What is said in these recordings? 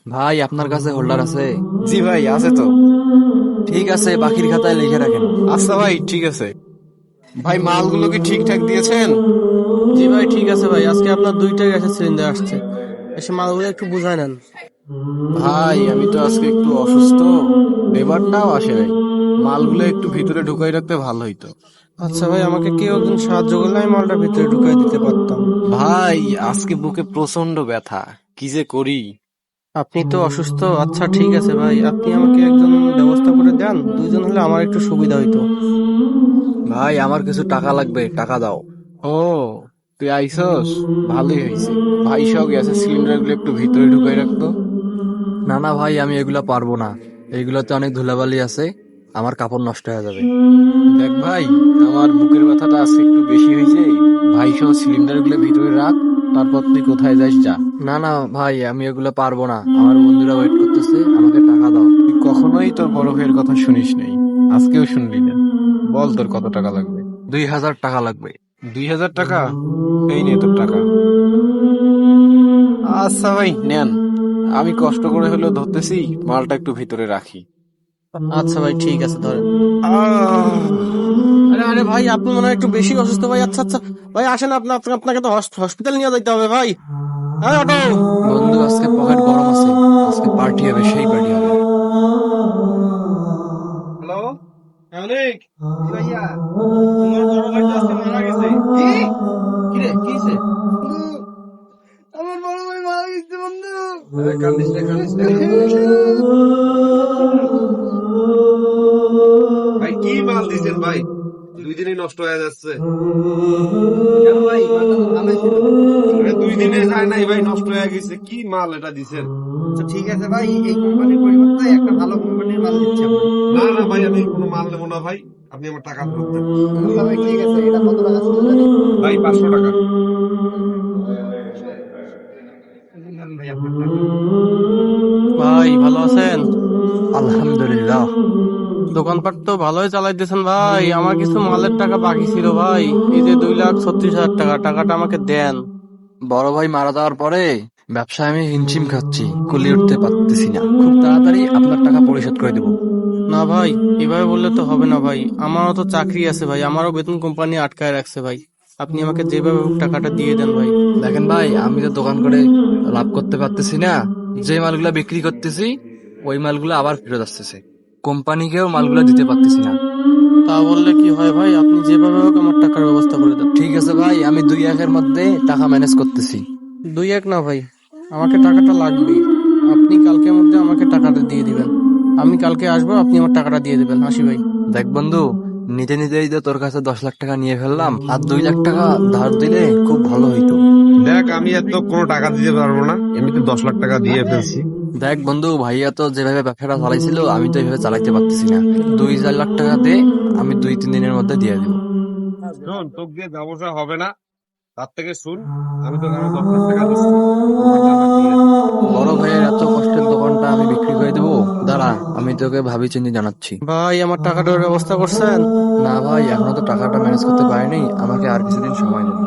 ভাই আপনার কাছে হোল্ডার আছে? জি ভাই, আছে তো। ঠিক আছে, বাকির খাতায় লিখে রাখেন। আচ্ছা ভাই, ঠিক আছে। ভাই, মালগুলো কি ঠিকঠাক দিয়েছেন? জি ভাই, ঠিক আছে ভাই। আজকে আপনার দুইটা গ্যাসের সিলিন্ডার আসছে, এসে মালগুলো একটু বুঝায় নেন। ভাই, আমি তো আজকে একটু অসুস্থ, লেবারটাও আসে নাই। মালগুলো একটু ভিতরে ঢুকাই রাখতে ভালো হইতো। আচ্ছা ভাই, আমাকে কেউ একজন সাহায্য করলে আমি মালটা ভিতরে ঢুকাই দিতে পারতাম। ভাই, আজকে বুকে প্রচন্ড ব্যথা, কি যে করি। আপনি তো অসুস্থ। আচ্ছা ঠিক আছে ভাই, আপনি আমাকে একজন ব্যবস্থা করে দেন, দুইজন হলে আমার একটু সুবিধা হইতো। ভাই আমার কিছু টাকা লাগবে, টাকা দাও। ও, তুই আইসস, ভালোই হয়েছে। ভাই, সব গ্যাসের সিলিন্ডার গুলো একটু ভিতরে ঢুকাই রাখতো। না না ভাই, আমি এগুলা পারবো না। এইগুলাতে অনেক ধুলাবালি আছে, আমার কাপড় নষ্ট হয়ে যাবে। দেখ ভাই, আমার বুকের ব্যথাটা আজকে একটু বেশি হয়েছে। ভাই, সব সিলিন্ডার গুলো ভিতরে রাখ, তারপর তুই কোথায় যাস যা। না না ভাই, আমি এগুলা পারবো না, আমার বন্ধুরা ওয়েট করতেছে, আমাকে টাকা দাও। তুই কখনোই তোর বড় ভাইয়ের কথা শুনিস নাই, আজকেও শুনলি না। বল, তোর কত টাকা লাগবে? 2000 টাকা লাগবে। 2000 টাকা? এই নে তোর টাকা। আচ্ছা ভাই, নেন। আমি কষ্ট করে হলেও ধরতেছি, মালটা একটু ভিতরে রাখি। আচ্ছা ভাই, ঠিক আছে, ধরেন। আহ, আরে আরে ভাই, আপনি মনে হয় একটু বেশি অসুস্থ ভাই। আচ্ছা আচ্ছা ভাই, আসেন, আপনাকে তো হসপিটাল নিয়ে যেতে হবে ভাই। হ্যাঁ, অটো। বন্ধু, আজকে পকেট গরম আছে, আজকে পার্টি হবে, সেই পার্টি হবে। হ্যালো, অনেক। জি ভাইয়া, তোমার বড় ভাই তো আজকে মারা গেছে। কি? কি রে, কি হইছে? বন্ধু, আমার বড় ভাই মারা গেছে বন্ধু। আরে কান্দিস না, কান্দিস না। ভাই, কি মাল দিছেন ভাই? 2 দিনেই নষ্ট হয়ে যাচ্ছে। কেন ভাই, মালটা তো ভালোই ছিল। আরে 2 দিনে যায় নাই ভাই, নষ্ট হয়ে গেছে। কি মাল এটা দিছেন? আচ্ছা ঠিক আছে ভাই, এই কোম্পানির পরিবর্তে একটা ভালো কোম্পানির মাল দিচ্ছি আপনাকে। না না ভাই, আমি কোনো মাল নেবো না ভাই। আপনি আমার টাকা ফেরত দেন। আচ্ছা ভাই, ঠিক আছে। এটা কত টাকা ছিল জানি? ভাই, 500 টাকা। নেন ভাই আপনার টাকা। ভাই ভালো আছেন? আলহামদুলিল্লাহ। দোকানপাট তো ভালোই চালাইতেছেন ভাই। আমার কিছু মালের টাকা বাকি ছিল ভাই। এই যে 2,36,000 টাকা, টাকাটা আমাকে দেন। বড় ভাই মারা যাওয়ার পরে ব্যবসায় আমি হিমশিম খাচ্ছি, কুলিয়ে উঠতে পারতেছি না। খুব তাড়াতাড়ি আপনার টাকা পরিশোধ করে দেবো। না ভাই, এভাবে বললে তো হবে না ভাই। আমারও তো চাকরি আছে ভাই, আমারও বেতন কোম্পানি আটকায় রাখছে ভাই। আপনি আমাকে যেভাবে হোক টাকাটা দিয়ে দেন ভাই। দেখেন ভাই, আমি তো দোকান করে লাভ করতে পারতেছি না। যে মালগুলা বিক্রি করতেছি ওই মালগুলো আবার ফেরত আসতেছে, কোম্পানিকেও মালগুলো দিতে পারতেছি না। তা বললে কি হয় ভাই? আপনি যেভাবে হোক আমার টাকার ব্যবস্থা করে দেন। ঠিক আছে ভাই, আমি 2-1 মধ্যে টাকা ম্যানেজ করতেছি। 2-1 না ভাই, আমাকে টাকাটা লাগবেই। আপনি কালকের মধ্যে আমাকে টাকাটা দিয়ে দিবেন। আমি কালকে আসবো, আপনি আমার টাকাটা দিয়ে দিবেন। আসি ভাই। দেখ বন্ধু, নিতে নিতেই তো তোর কাছে 10 লাখ টাকা নিয়ে ফেললাম, আর 2 লাখ টাকা ধার দিলে খুব ভালো হইতো। দেখ, আমি এত কোনো টাকা দিতে পারবো না, এমনিতে 10 লাখ টাকা দিয়ে ফেলছি। দেখ বন্ধু, ভাইয়া তো যেভাবে ব্যবসাটা চালাইছিল আমি তো এইভাবে চালাইতে পারতেছি না। 2-4 লাখ টাকা দে, আমি 2-3 দিনের মধ্যে দিয়ে দিব। শোন, তোকে দিয়ে ব্যবসা হবে না, তার থেকে শুন, আমি তোকে আমি 10 লাখ টাকা দিচ্ছি, দোকানটা আমার দিয়ে দে। বড় ভাইয়ের এত কষ্টের দোকানটা আমি বিক্রি করে দেবো? দাঁড়া, আমি তোকে ভাবি চিন্তে জানাচ্ছি। ভাই, আমার টাকাটার ব্যবস্থা করছেন? না ভাই, এখনো তো টাকাটা ম্যানেজ করতে পারিনি, আমাকে আর কিছুদিন সময় দেন।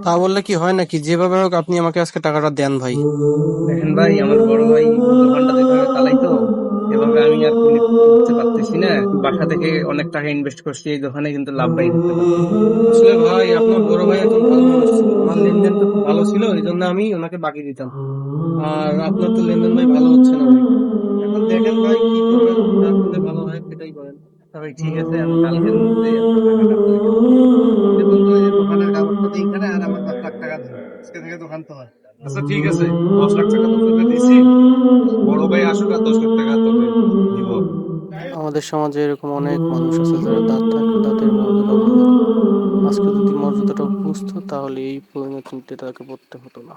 তা বললে কি হয় নাকি? যেভাবে হোক আপনি আমাকে আজকে টাকাটা দেন ভাই। দেখেন ভাই, আমার বড় ভাই দোকানটা যেভাবে চালাইতো, এভাবে আমি আর কুলি করতে পারতেছি না। বাসা থেকে অনেক টাকা ইনভেস্ট করছি এই দোকানে, কিন্তু লাভবাই হতে পারতেছি না। আসলে ভাই, আপনার বড় ভাই একজন ভালো মানুষ ছিল, আমার লেনদেন তো খুব ভালো ছিল, এই জন্য আমি ওনাকে বাকি দিতাম। আর আপনার তো লেনদেন ভাই ভালো হচ্ছে না ভাই। এখন দেখেন ভাই, কি করবেন, যা করলে ভালো হয় সেটাই করেন। তা ভাই ঠিক আছে, আমি কালকের মধ্যে আপনার টাকাটা পরিশোধ করে দেখুন তো, এই যে দোকানের কাগজটা এইখানে, আর আমার 10 লাখ টাকা দেন। আজকে থেকে দোকান তো হয়। আচ্ছা ঠিক আছে, 10 লাখ টাকা তো তোকে দিছি। বড় ভাই আসুক, আর 10 লাখ টাকা তোকে দিব। আমাদের সমাজে এরকম অনেক মানুষ আছে যারা দাঁত থাকলে দাঁতের মর্যাদা বোঝে না। আজকে যদি মর্যাদাটা বুঝতো তাহলে এই পরিণতিতে তাকে পড়তে হতো না।